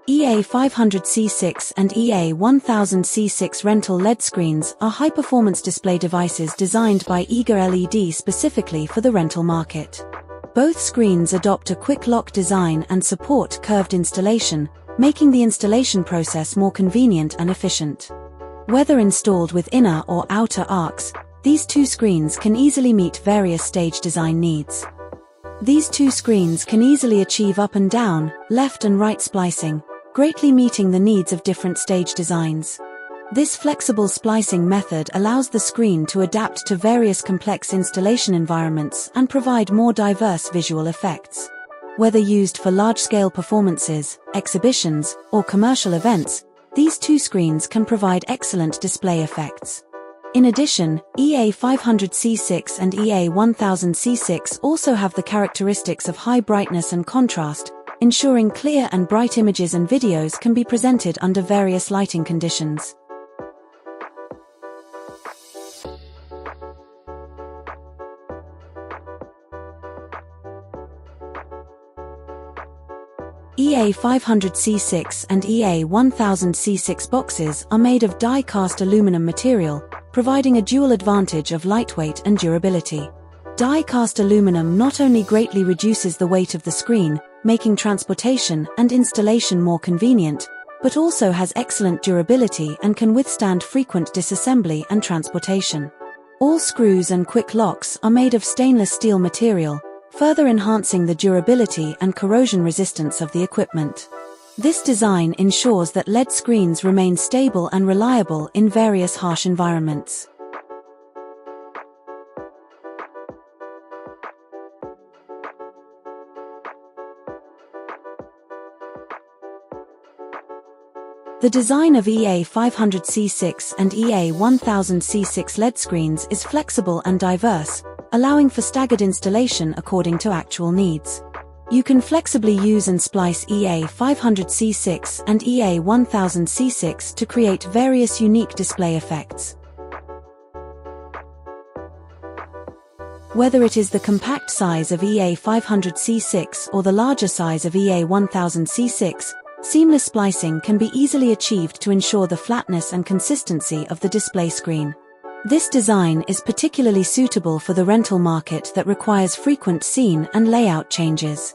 EA500C6 and EA1000C6 rental LED screens are high-performance display devices designed by EagerLED specifically for the rental market. Both screens adopt a quick lock design and support curved installation, making the installation process more convenient and efficient. Whether installed with inner or outer arcs, these two screens can easily meet various stage design needs. These two screens can easily achieve up and down, left and right splicing, greatly meeting the needs of different stage designs. This flexible splicing method allows the screen to adapt to various complex installation environments and provide more diverse visual effects. Whether used for large-scale performances, exhibitions, or commercial events, these two screens can provide excellent display effects. In addition, EA500C6 and EA1000C6 also have the characteristics of high brightness and contrast, ensuring clear and bright images and videos can be presented under various lighting conditions. EA500C6 and EA1000C6 boxes are made of die-cast aluminum material, providing a dual advantage of lightweight and durability. Die-cast aluminum not only greatly reduces the weight of the screen, making transportation and installation more convenient, but also has excellent durability and can withstand frequent disassembly and transportation. All screws and quick locks are made of stainless steel material, further enhancing the durability and corrosion resistance of the equipment. This design ensures that LED screens remain stable and reliable in various harsh environments. The design of EA500C6 and EA1000C6 LED screens is flexible and diverse, allowing for staggered installation according to actual needs. You can flexibly use and splice EA500C6 and EA1000C6 to create various unique display effects. Whether it is the compact size of EA500C6 or the larger size of EA1000C6, seamless splicing can be easily achieved to ensure the flatness and consistency of the display screen. This design is particularly suitable for the rental market that requires frequent scene and layout changes.